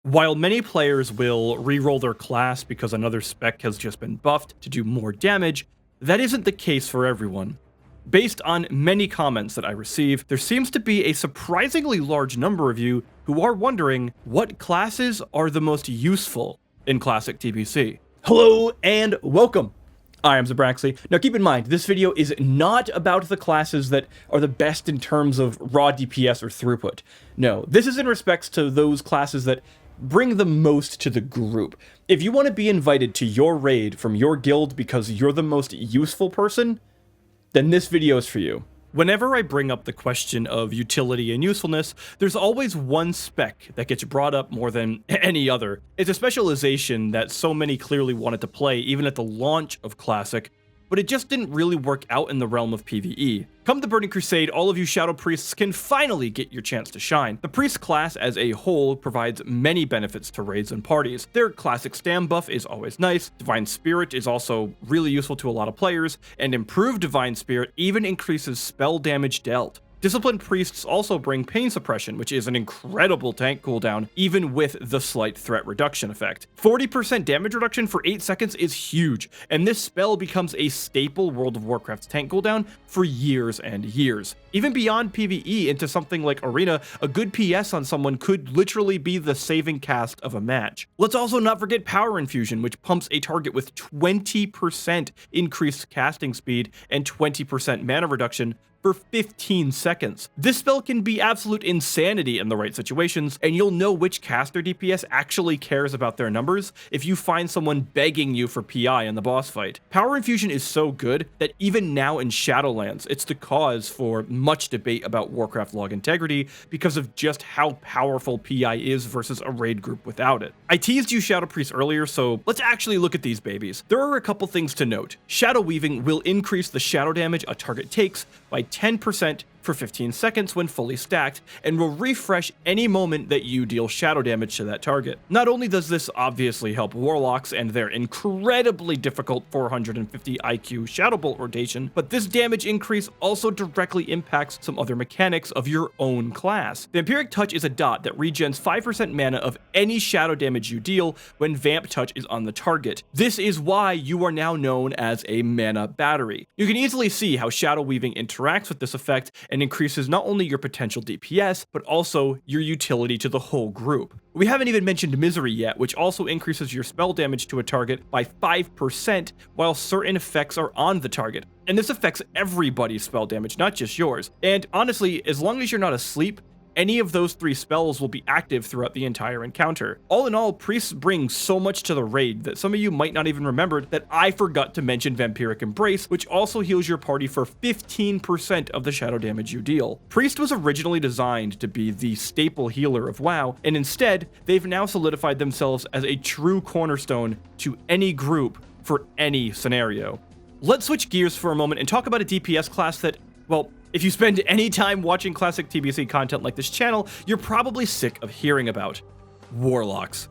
While many players will reroll their class because another spec has just been buffed to do more damage, that isn't the case for everyone. Based on many comments that I receive, there seems to be a surprisingly large number of you who are wondering what classes are the most useful in Classic TBC. Hello and welcome! I am Zabraxi. Now keep in mind, this video is not about the classes that are the best in terms of raw DPS or throughput. No, this is in respects to those classes that bring the most to the group. If you want to be invited to your raid from your guild because you're the most useful person, then this video is for you. Whenever I bring up the question of utility and usefulness, there's always one spec that gets brought up more than any other. It's a specialization that so many clearly wanted to play even at the launch of Classic, but it just didn't really work out in the realm of PvE. Come the Burning Crusade, all of you Shadow Priests can finally get your chance to shine. The Priest class as a whole provides many benefits to raids and parties. Their classic stam buff is always nice, Divine Spirit is also really useful to a lot of players, and improved Divine Spirit even increases spell damage dealt. Disciplined Priests also bring Pain Suppression, which is an incredible tank cooldown, even with the slight threat reduction effect. 40% damage reduction for 8 seconds is huge, and this spell becomes a staple World of Warcraft's tank cooldown for years and years. Even beyond PvE into something like Arena, a good PS on someone could literally be the saving cast of a match. Let's also not forget Power Infusion, which pumps a target with 20% increased casting speed and 20% mana reduction for 15 seconds. This spell can be absolute insanity in the right situations, and you'll know which caster DPS actually cares about their numbers if you find someone begging you for PI in the boss fight. Power Infusion is so good that even now in Shadowlands, it's the cause for much debate about Warcraft log integrity because of just how powerful PI is versus a raid group without it. I teased you Shadow Priests earlier, so let's actually look at these babies. There are a couple things to note. Shadow Weaving will increase the shadow damage a target takes by 10% for 15 seconds when fully stacked, and will refresh any moment that you deal shadow damage to that target. Not only does this obviously help Warlocks and their incredibly difficult 450 IQ Shadow Bolt rotation, but this damage increase also directly impacts some other mechanics of your own class. Vampiric Touch is a dot that regens 5% mana of any shadow damage you deal when Vamp Touch is on the target. This is why you are now known as a mana battery. You can easily see how Shadow Weaving interacts with this effect and increases not only your potential DPS, but also your utility to the whole group. We haven't even mentioned Misery yet, which also increases your spell damage to a target by 5% while certain effects are on the target. And this affects everybody's spell damage, not just yours. And honestly, as long as you're not asleep, any of those 3 spells will be active throughout the entire encounter. All in all, Priests bring so much to the raid that some of you might not even remember that I forgot to mention Vampiric Embrace, which also heals your party for 15% of the shadow damage you deal. Priest was originally designed to be the staple healer of WoW, and instead, they've now solidified themselves as a true cornerstone to any group for any scenario. Let's switch gears for a moment and talk about a DPS class that, well, if you spend any time watching Classic TBC content like this channel, you're probably sick of hearing about Warlocks.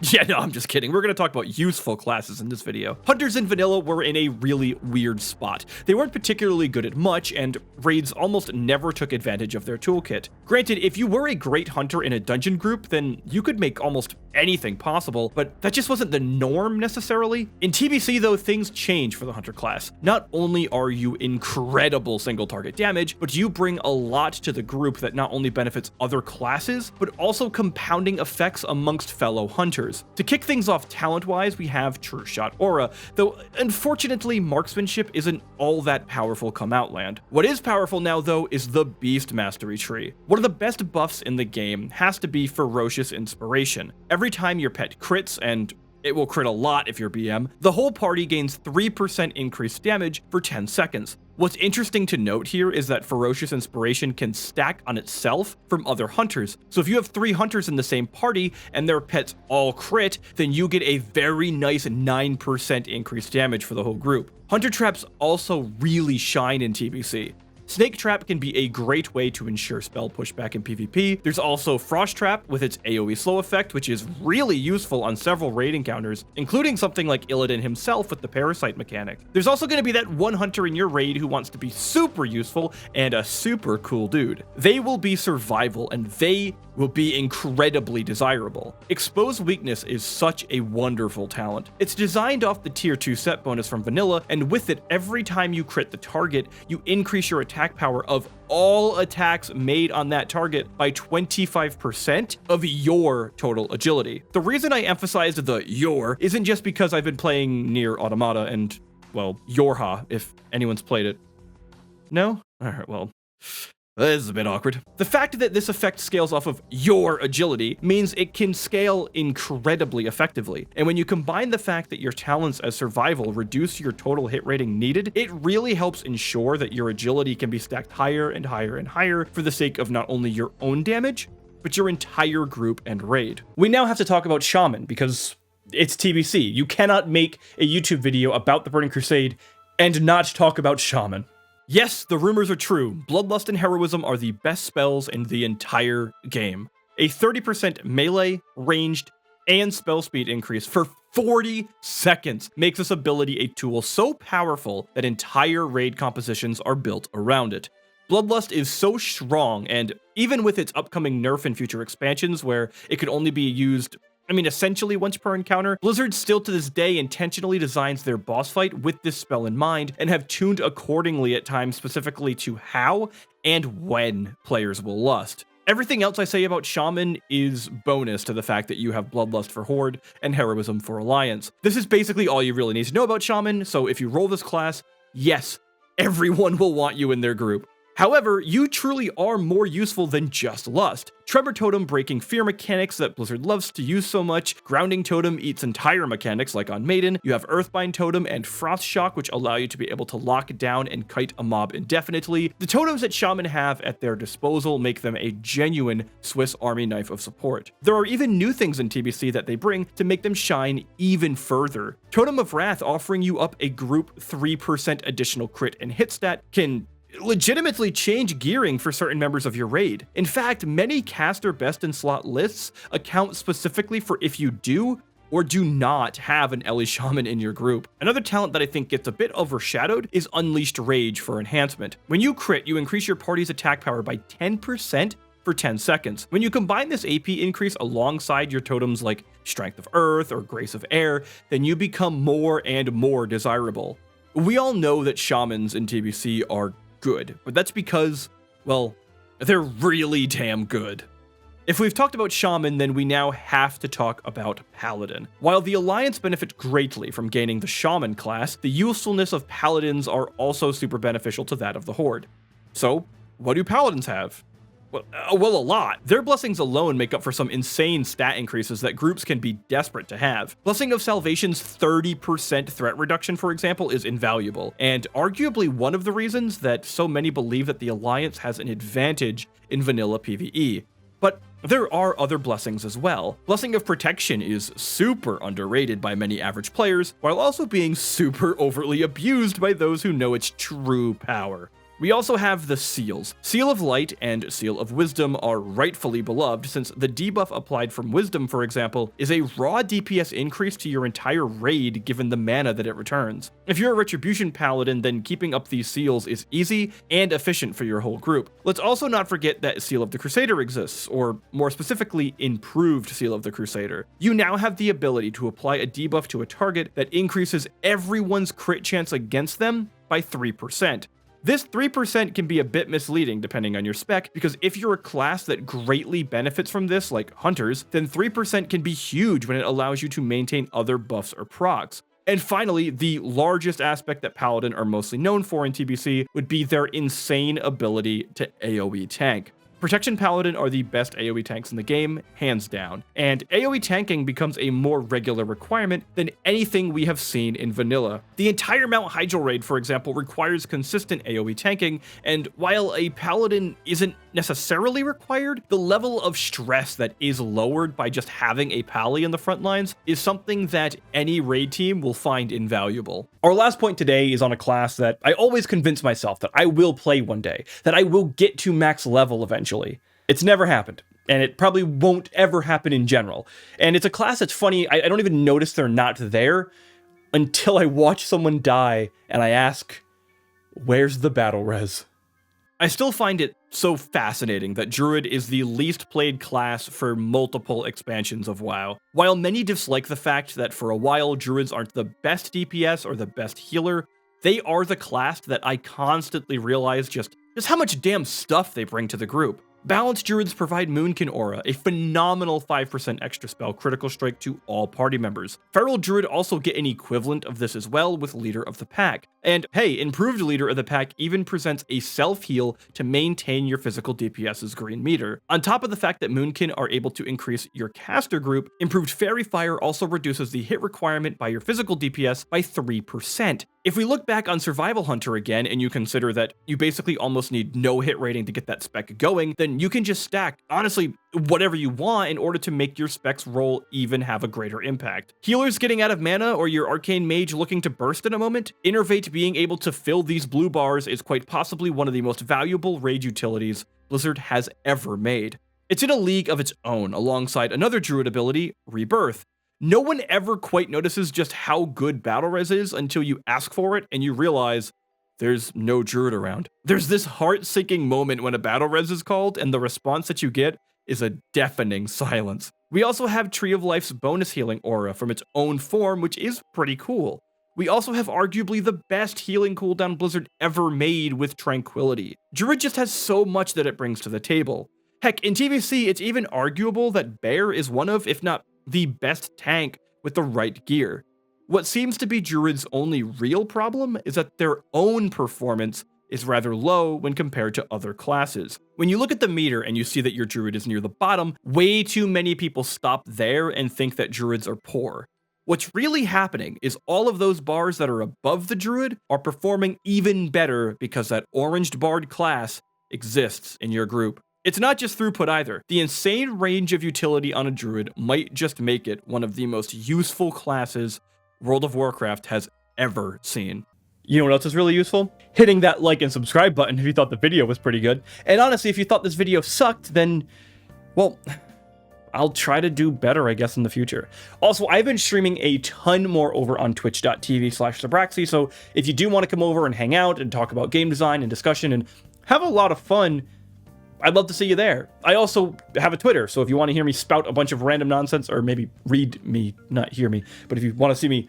Yeah, no, I'm just kidding. We're going to talk about useful classes in this video. Hunters in vanilla were in a really weird spot. They weren't particularly good at much, and raids almost never took advantage of their toolkit. Granted, if you were a great hunter in a dungeon group, then you could make almost anything possible, but that just wasn't the norm necessarily. In TBC though, things change for the hunter class. Not only are you incredible single target damage, but you bring a lot to the group that not only benefits other classes, but also compounding effects amongst fellow hunters. To kick things off talent-wise, we have True Shot Aura, though unfortunately marksmanship isn't all that powerful come Outland. What is powerful now though is the Beast Mastery tree. One of the best buffs in the game has to be Ferocious Inspiration. Every time your pet crits, and it will crit a lot if you're BM, the whole party gains 3% increased damage for 10 seconds. What's interesting to note here is that Ferocious Inspiration can stack on itself from other hunters. So if you have 3 hunters in the same party and their pets all crit, then you get a very nice 9% increased damage for the whole group. Hunter traps also really shine in TBC. Snake Trap can be a great way to ensure spell pushback in PvP. There's also Frost Trap with its AoE slow effect, which is really useful on several raid encounters, including something like Illidan himself with the Parasite mechanic. There's also going to be that one hunter in your raid who wants to be super useful and a super cool dude. They will be survival, and they will be incredibly desirable. Expose Weakness is such a wonderful talent. It's designed off the tier 2 set bonus from vanilla, and with it, every time you crit the target, you increase your attack power of all attacks made on that target by 25% of your total agility. The reason I emphasized the your isn't just because I've been playing Nier Automata and, well, Yorha, if anyone's played it. No? Alright, well, this is a bit awkward. The fact that this effect scales off of your agility means it can scale incredibly effectively. And when you combine the fact that your talents as survival reduce your total hit rating needed, it really helps ensure that your agility can be stacked higher and higher and higher for the sake of not only your own damage, but your entire group and raid. We now have to talk about Shaman because it's TBC. You cannot make a YouTube video about the Burning Crusade and not talk about Shaman. Yes, the rumors are true. Bloodlust and Heroism are the best spells in the entire game. A 30% melee, ranged, and spell speed increase for 40 seconds makes this ability a tool so powerful that entire raid compositions are built around it. Bloodlust is so strong, and even with its upcoming nerf and future expansions where it could only be used essentially once per encounter, Blizzard still to this day intentionally designs their boss fight with this spell in mind and have tuned accordingly at times specifically to how and when players will lust. Everything else I say about Shaman is bonus to the fact that you have Bloodlust for Horde and Heroism for Alliance. This is basically all you really need to know about Shaman, so if you roll this class, yes, everyone will want you in their group. However, you truly are more useful than just Lust. Tremor Totem breaking fear mechanics that Blizzard loves to use so much, Grounding Totem eats entire mechanics like on Maiden, you have Earthbind Totem and Frost Shock which allow you to be able to lock down and kite a mob indefinitely. The totems that Shaman have at their disposal make them a genuine Swiss Army knife of support. There are even new things in TBC that they bring to make them shine even further. Totem of Wrath offering you up a group 3% additional crit and hit stat can legitimately change gearing for certain members of your raid. In fact, many caster best in slot lists account specifically for if you do or do not have an Ellie Shaman in your group. Another talent that I think gets a bit overshadowed is Unleashed Rage for enhancement. When you crit, you increase your party's attack power by 10% for 10 seconds. When you combine this AP increase alongside your totems like Strength of Earth or Grace of Air, then you become more and more desirable. We all know that Shamans in TBC are good, but that's because, well, they're really damn good. If we've talked about Shaman, then we now have to talk about Paladin. While the Alliance benefits greatly from gaining the Shaman class, the usefulness of Paladins are also super beneficial to that of the Horde. So, what do Paladins have? Well, a lot. Their blessings alone make up for some insane stat increases that groups can be desperate to have. Blessing of Salvation's 30% threat reduction, for example, is invaluable, and arguably one of the reasons that so many believe that the Alliance has an advantage in vanilla PvE. But there are other blessings as well. Blessing of Protection is super underrated by many average players, while also being super overtly abused by those who know its true power. We also have the seals. Seal of Light and Seal of Wisdom are rightfully beloved since the debuff applied from Wisdom, for example, is a raw DPS increase to your entire raid given the mana that it returns. If you're a Retribution Paladin, then keeping up these seals is easy and efficient for your whole group. Let's also not forget that Seal of the Crusader exists, or more specifically, Improved Seal of the Crusader. You now have the ability to apply a debuff to a target that increases everyone's crit chance against them by 3%. This 3% can be a bit misleading depending on your spec, because if you're a class that greatly benefits from this, like Hunters, then 3% can be huge when it allows you to maintain other buffs or procs. And finally, the largest aspect that Paladin are mostly known for in TBC would be their insane ability to AoE tank. Protection Paladin are the best AoE tanks in the game, hands down, and AoE tanking becomes a more regular requirement than anything we have seen in vanilla. The entire Mount Hyjal raid, for example, requires consistent AoE tanking, and while a Paladin isn't necessarily required, the level of stress that is lowered by just having a Pally in the front lines is something that any raid team will find invaluable. Our last point today is on a class that I always convince myself that I will play one day, that I will get to max level eventually. It's never happened, and it probably won't ever happen in general. And it's a class that's funny, I don't even notice they're not there until I watch someone die and I ask, where's the battle res? I still find it so fascinating that Druid is the least played class for multiple expansions of WoW. While many dislike the fact that for a while Druids aren't the best DPS or the best healer, they are the class that I constantly realize just how much damn stuff they bring to the group. Balanced Druids provide Moonkin Aura, a phenomenal 5% extra spell critical strike to all party members. Feral Druid also get an equivalent of this as well with Leader of the Pack. And hey, Improved Leader of the Pack even presents a self-heal to maintain your physical DPS's green meter. On top of the fact that Moonkin are able to increase your caster group, Improved Fairy Fire also reduces the hit requirement by your physical DPS by 3%. If we look back on Survival Hunter again and you consider that you basically almost need no hit rating to get that spec going, then you can just stack, honestly, whatever you want in order to make your spec's roll even have a greater impact. Healers getting out of mana or your arcane mage looking to burst in a moment, Innervate being able to fill these blue bars is quite possibly one of the most valuable raid utilities Blizzard has ever made. It's in a league of its own alongside another Druid ability, Rebirth. No one ever quite notices just how good Battle Res is until you ask for it and you realize there's no Druid around. There's this heart-sinking moment when a Battle Res is called and the response that you get is a deafening silence. We also have Tree of Life's bonus healing aura from its own form, which is pretty cool. We also have arguably the best healing cooldown Blizzard ever made with Tranquility. Druid just has so much that it brings to the table. Heck, in TBC, it's even arguable that Bear is one of, if not the best tank with the right gear. What seems to be Druid's only real problem is that their own performance is rather low when compared to other classes. When you look at the meter and you see that your Druid is near the bottom, way too many people stop there and think that Druids are poor. What's really happening is all of those bars that are above the Druid are performing even better because that oranged barred class exists in your group. It's not just throughput either. The insane range of utility on a Druid might just make it one of the most useful classes World of Warcraft has ever seen. You know what else is really useful? Hitting that like and subscribe button if you thought the video was pretty good. And honestly, if you thought this video sucked, then, well, I'll try to do better, I guess, in the future. Also, I've been streaming a ton more over on twitch.tv/Sabraxi, so if you do want to come over and hang out and talk about game design and discussion and have a lot of fun, I'd love to see you there. I also have a Twitter, so if you want to hear me spout a bunch of random nonsense, or maybe read me, not hear me, but if you want to see me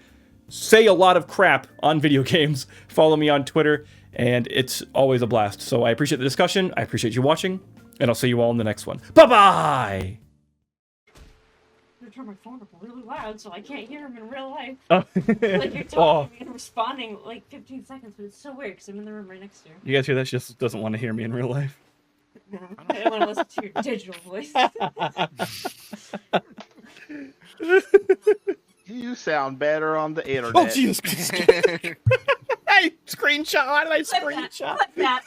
say a lot of crap on video games, follow me on Twitter, and it's always a blast. So I appreciate the discussion, I appreciate you watching, and I'll see you all in the next one. Bye-bye! I turn my phone up really loud so I can't hear him in real life. Oh. Like you're talking to me and responding like 15 seconds, but it's so weird because I'm in the room right next to you. You guys hear that? She just doesn't want to hear me in real life. No, I don't want to listen to your digital voice. You sound better on the internet. Oh, Jesus. Hey, screenshot. Why did I screenshot? Clip that.